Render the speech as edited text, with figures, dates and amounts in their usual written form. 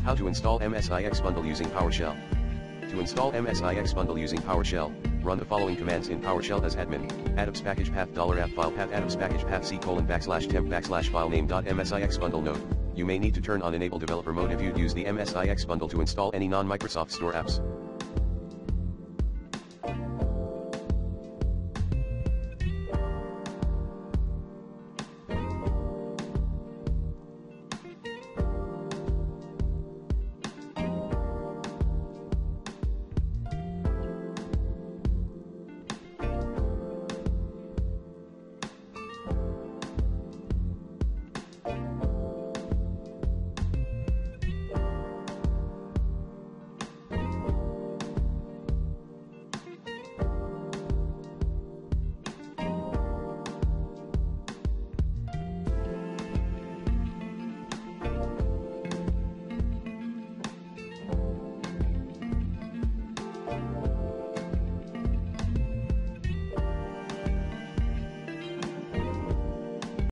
How to install MSIXBundle using PowerShell. To install MSIXBundle using PowerShell, run the following commands in PowerShell as admin: adobs package path $app file path adobs package path c:\temp /filename.msixbundle. Note: you may need to turn on enable developer mode if you'd use the MSIXBundle to install any non-Microsoft Store apps.